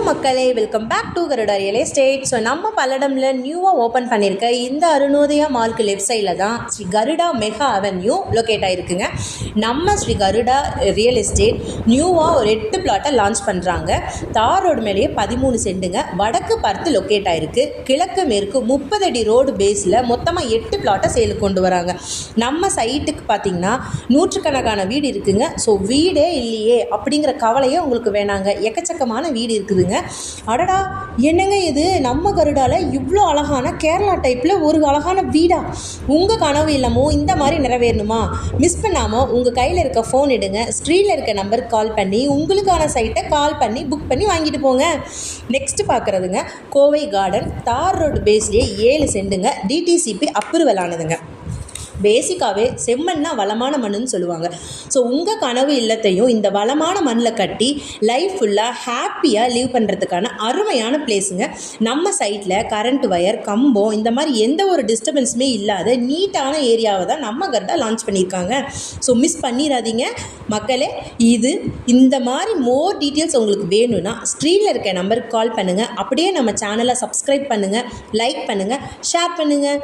மக்களே, welcome back to Garuda real estate. So நம்ம பல்லடம்ல நியூவாக ஓப்பன் பண்ணியிருக்க இந்த அருணோதயா மால்க்கு லெஃப்ட் சைடில் தான் Sri Garuda mega avenue locate ஆகிருக்குங்க. நம்ம ஸ்ரீ கருடா ரியல் எஸ்டேட் நியூவாக ஒரு 8 பிளாட்டை லான்ச் பண்ணுறாங்க. தார் ரோடு மேலேயே 13 சென்ட்டுங்க. வடக்கு பார்த்து லொக்கேட் ஆகிருக்கு. கிழக்கு மேற்கு 30 அடி ரோடு பேஸில் மொத்தமாக 8 பிளாட்டை சேலுக்கு கொண்டு வராங்க. நம்ம சைட்டுக்கு பார்த்திங்கன்னா 100கணக்கான வீடு இருக்குங்க. ஸோ வீடே இல்லையே அப்படிங்கிற கவலையே உங்களுக்கு வேணாங்க. எக்கச்சக்கமான வீடு இருக்குதுங்க. அடடா, என்னங்க இது, நம்ம கருடால இவ்வளோ அழகான கேரளா டைப்பில் ஒரு அழகான வீடா? உங்கள் கனவு இல்லமோ இந்த மாதிரி நிறைவேறணுமா? மிஸ் பண்ணாமல் உங்கள் கையில் இருக்க ஃபோன் எடுங்க, ஸ்க்ரீனில் இருக்க நம்பருக்கு கால் பண்ணி உங்களுக்கான சைட்டை கால் பண்ணி புக் பண்ணி வாங்கிட்டு போங்க. நெக்ஸ்ட் பார்க்குறதுங்க கோவை கார்டன். தார் ரோடு பேஸ்லேயே 7 சென்ட்டுங்க. டிடிசிபி அப்ரூவல் ஆனதுங்க. பேசிக்காகவே செம்மண்ணா வளமான மண்ணுன்னு சொல்லுவாங்க. ஸோ உங்கள் கனவு இல்லத்தையும் இந்த வளமான மண்ணில் கட்டி லைஃப் ஃபுல்லாக ஹாப்பியாக லீவ் பண்ணுறதுக்கான அருமையான பிளேஸுங்க. நம்ம சைட்டில் கரண்ட் வயர், கம்பம், இந்த மாதிரி எந்த ஒரு டிஸ்டர்பன்ஸுமே இல்லாத நீட்டான ஏரியாவை தான் நம்ம கருடா லான்ச் பண்ணியிருக்காங்க. ஸோ மிஸ் பண்ணிடாதீங்க மக்களே. இந்த மாதிரி மோர் டீட்டெயில்ஸ் உங்களுக்கு வேணும்னா ஸ்க்ரீனில் இருக்க நம்பருக்கு கால் பண்ணுங்கள். அப்படியே நம்ம சேனலை சப்ஸ்கிரைப் பண்ணுங்கள், லைக் பண்ணுங்கள், ஷேர் பண்ணுங்கள்.